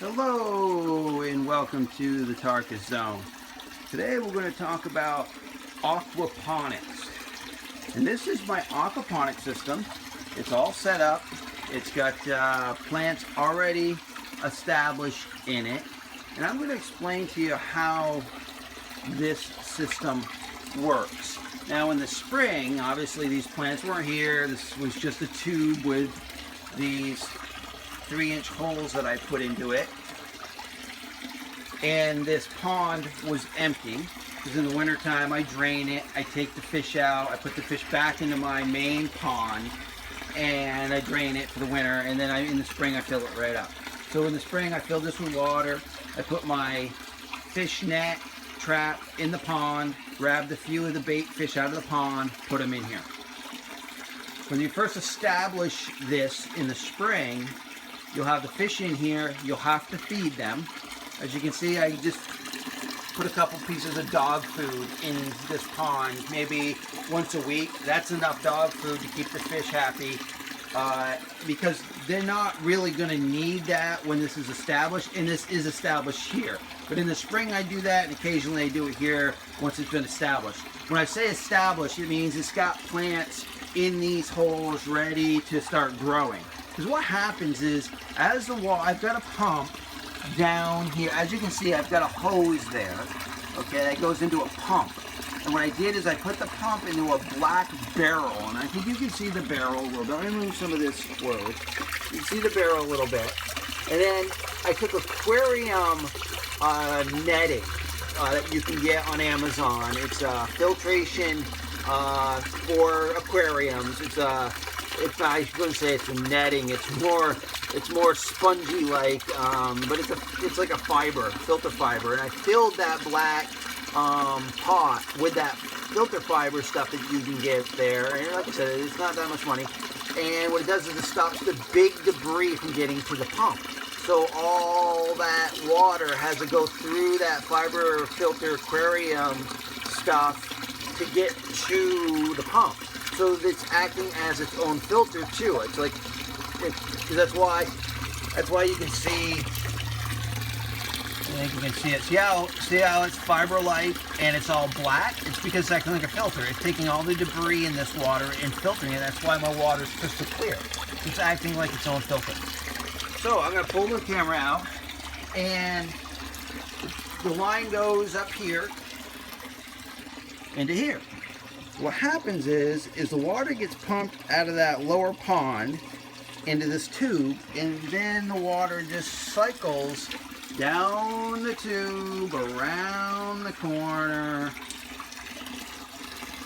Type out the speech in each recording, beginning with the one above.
Hello and welcome to the Tarkis Zone. Today we're going to talk about aquaponics. And this is my aquaponics system. It's all set up. It's got plants already established in it. And I'm going to explain to you how this system works. Now in the spring, obviously these plants weren't here. This was just a tube with these 3-inch holes that I put into it, and this pond was empty because in the winter time I drain it, I take the fish out, I put the fish back into my main pond and I drain it for the winter, and then in the spring I fill it right up. So in the spring I fill this with water, I put my fish net trap in the pond, grab the few of the bait fish out of the pond, put them in here. When you first establish this in the spring, you'll have the fish in here, you'll have to feed them. As you can see, I just put a couple pieces of dog food in this pond, maybe once a week. That's enough dog food to keep the fish happy because they're not really going to need that when this is established, and this is established here. But in the spring I do that, and occasionally I do it here once it's been established. When I say established, it means it's got plants in these holes ready to start growing. Because what happens is, as the wall, I've got a pump down here. As you can see, I've got a hose there, okay, that goes into a pump. And what I did is I put the pump into a black barrel, and I think you can see the barrel a little bit. Let me move some of this forward. You can see the barrel a little bit. And then I took aquarium netting that you can get on Amazon. It's filtration for aquariums. I wouldn't say it's a netting. It's more spongy like, but it's like a fiber, filter fiber. And I filled that black pot with that filter fiber stuff that you can get there. And like I said, it's not that much money. And what it does is it stops the big debris from getting to the pump. So all that water has to go through that fiber filter aquarium stuff to get to the pump. So it's acting as its own filter too. It's like, because that's why you can see. I think you can see it. See how it's fiber-like and it's all black? It's because it's acting like a filter. It's taking all the debris in this water and filtering it. That's why my water is crystal clear. It's acting like its own filter. So I'm going to pull the camera out, and the line goes up here into here. What happens is the water gets pumped out of that lower pond into this tube, and then the water just cycles down the tube, around the corner,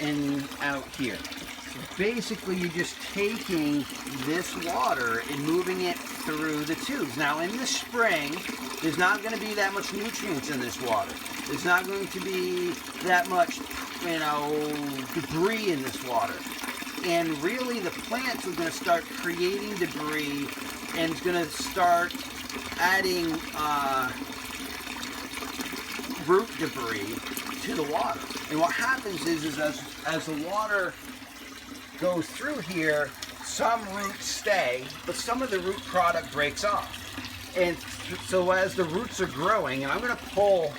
and out here. So basically you're just taking this water and moving it through the tubes. Now in the spring, there's not going to be that much nutrients in this water. There's not going to be that much debris in this water. And really the plants are going to start creating debris, and it's going to start adding root debris to the water. And what happens is as the water goes through here, some roots stay, but some of the root product breaks off. And so as the roots are growing, and I'm going to pull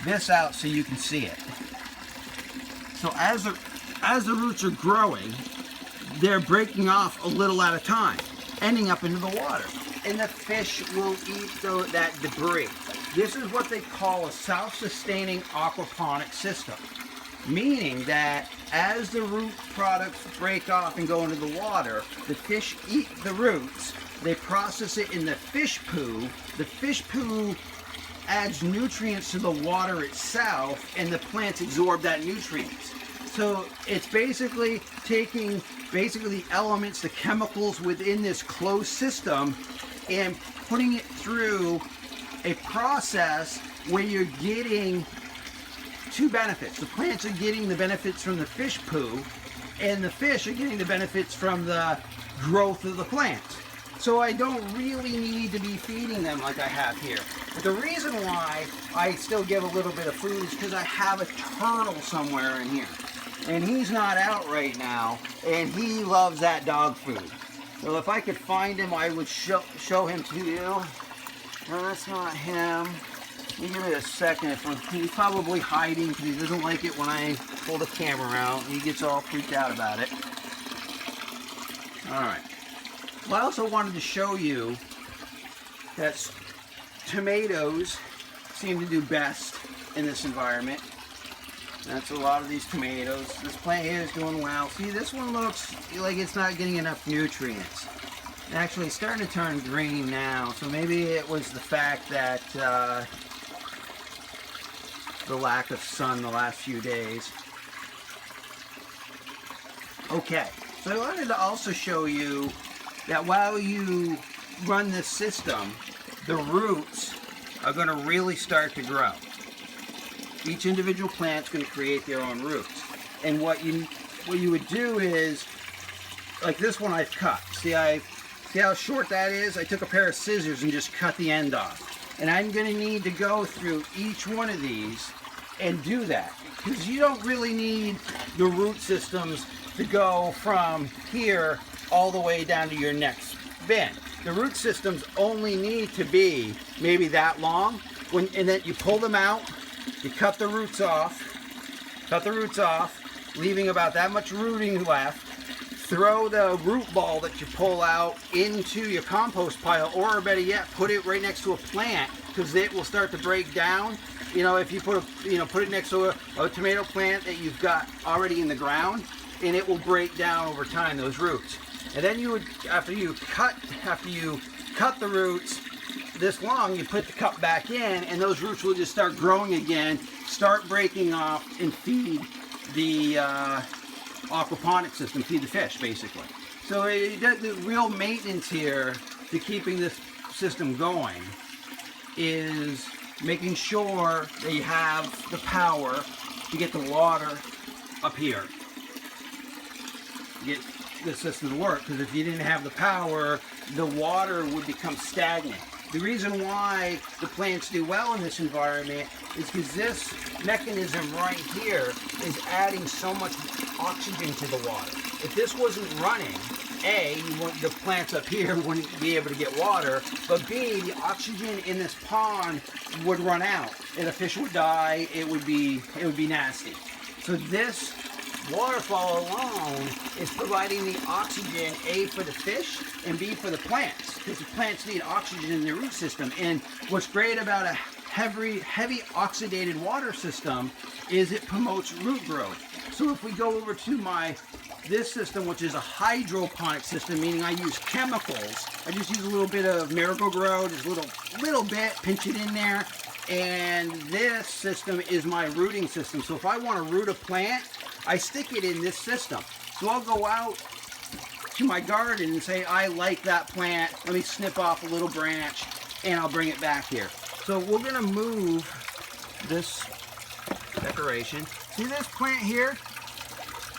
this out so you can see it. So as the roots are growing, they're breaking off a little at a time, ending up into the water. And the fish will eat that debris. This is what they call a self-sustaining aquaponic system. Meaning that as the root products break off and go into the water, the fish eat the roots, they process it in the fish poo. The fish poo adds nutrients to the water itself, and the plants absorb that nutrients. So it's basically taking the elements, the chemicals within this closed system, and putting it through a process where you're getting two benefits. The plants are getting the benefits from the fish poo, and the fish are getting the benefits from the growth of the plants. So I don't really need to be feeding them like I have here. But the reason why I still give a little bit of food is because I have a turtle somewhere in here. And he's not out right now, and he loves that dog food. Well, if I could find him, I would show him to you. No, that's not him. You give it a second. He's probably hiding because he doesn't like it when I pull the camera out. He gets all freaked out about it. Alright. Well, I also wanted to show you that tomatoes seem to do best in this environment. That's a lot of these tomatoes. This plant here is doing well. See, this one looks like it's not getting enough nutrients. Actually, it's starting to turn green now, so maybe it was the fact that the lack of sun the last few days. Okay, so I wanted to also show you that while you run this system, the roots are going to really start to grow. Each individual plant's going to create their own roots. And what you would do is, like this one I've cut. See how short that is? I took a pair of scissors and just cut the end off. And I'm going to need to go through each one of these and do that. Because you don't really need the root systems to go from here all the way down to your next bin. The root systems only need to be maybe that long, and then you pull them out, you cut the roots off, leaving about that much rooting left. Throw the root ball that you pull out into your compost pile, or better yet, put it right next to a plant, because it will start to break down. You know, if you put it next to a tomato plant that you've got already in the ground, and it will break down over time, those roots. And then you would, after you cut the roots this long, you put the cup back in, and those roots will just start growing again, start breaking off, and feed the aquaponics system, feed the fish, basically. So the real maintenance here to keeping this system going is making sure that you have the power to get the water up here. Get the system to work, because if you didn't have the power, the water would become stagnant. The reason why the plants do well in this environment is because this mechanism right here is adding so much oxygen to the water. If this wasn't running, A, the plants up here wouldn't be able to get water, but B, the oxygen in this pond would run out, and a fish would die. It would be nasty. So this waterfall alone is providing the oxygen, A, for the fish, and B, for the plants, because the plants need oxygen in their root system. And what's great about a heavy oxidated water system is it promotes root growth. So if we go over to this system, which is a hydroponic system, meaning I use chemicals. I just use a little bit of Miracle-Gro, just a little bit, pinch it in there. And this system is my rooting system. So if I want to root a plant, I stick it in this system. So I'll go out to my garden and say, I like that plant. Let me snip off a little branch, and I'll bring it back here. So we're going to move this decoration. See this plant here?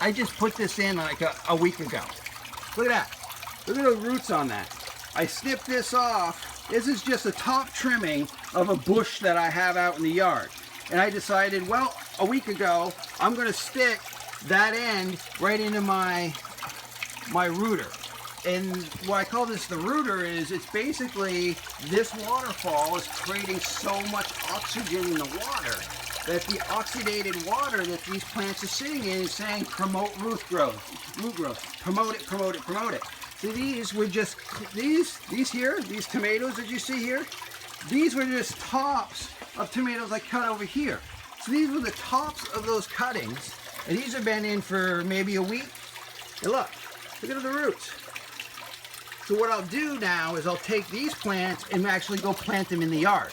I just put this in like a week ago. Look at that. Look at the roots on that. I snipped this off. This is just a top trimming of a bush that I have out in the yard. And I decided, well, a week ago, I'm going to stick that end right into my rooter. And what I call this the rooter is, it's basically this waterfall is creating so much oxygen in the water that the oxidated water that these plants are sitting in is saying promote root growth, promote it, promote it, promote it. So these were just, these tomatoes that you see here, these were just tops of tomatoes I cut over here. So these were the tops of those cuttings, and these have been in for maybe a week. And look at the roots. So what I'll do now is I'll take these plants and actually go plant them in the yard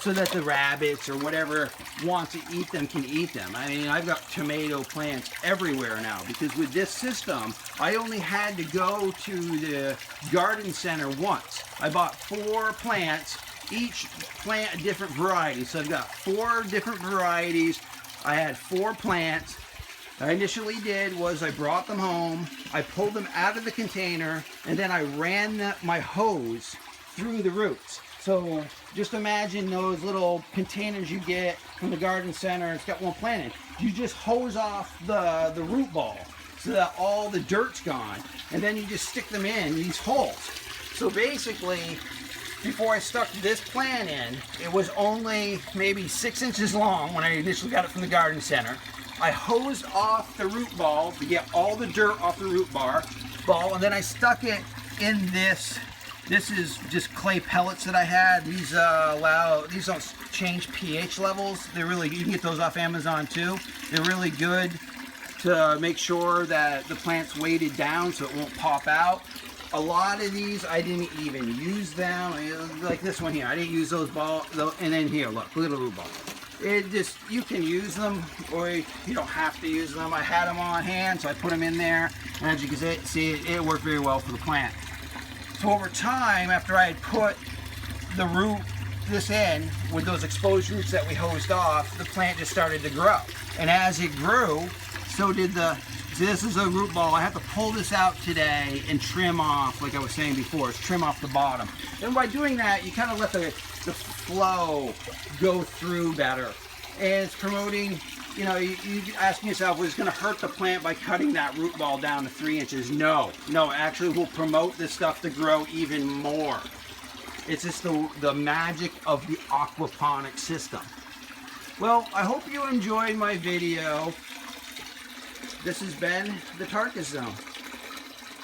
so that the rabbits or whatever wants to eat them can eat them. I mean, I've got tomato plants everywhere now, because with this system, I only had to go to the garden center once. I bought 4 plants, each plant a different variety. So I've got 4 different varieties. I had 4 plants. What I initially did was I brought them home, I pulled them out of the container, and then I ran my hose through the roots. So just imagine those little containers you get from the garden center. It's got one plant in. You just hose off the root ball so that all the dirt's gone, and then you just stick them in these holes. So basically, before I stuck this plant in, it was only maybe 6 inches long when I initially got it from the garden center. I hosed off the root ball to get all the dirt off the root ball, and then I stuck it in this. This is just clay pellets that I had. These these don't change pH levels. They're really, you can get those off Amazon too. They're really good to make sure that the plant's weighted down so it won't pop out. A lot of these I didn't even use them. Like this one here, I didn't use those balls. And then here, look at the root ball. It just, you can use them or you don't have to use them. I had them on hand, so I put them in there. And as you can see, it worked very well for the plant. So over time, after I had put this in with those exposed roots that we hosed off, the plant just started to grow. And as it grew, so did this is a root ball. I have to pull this out today and trim off, like I was saying before, trim off the bottom. And by doing that, you kind of let the flow go through better. And it's promoting, you know, you asking yourself, was it going to hurt the plant by cutting that root ball down to 3 inches? No, it actually will promote this stuff to grow even more. It's just the magic of the aquaponics system. Well, I hope you enjoyed my video. This has been the Tarkis Zone.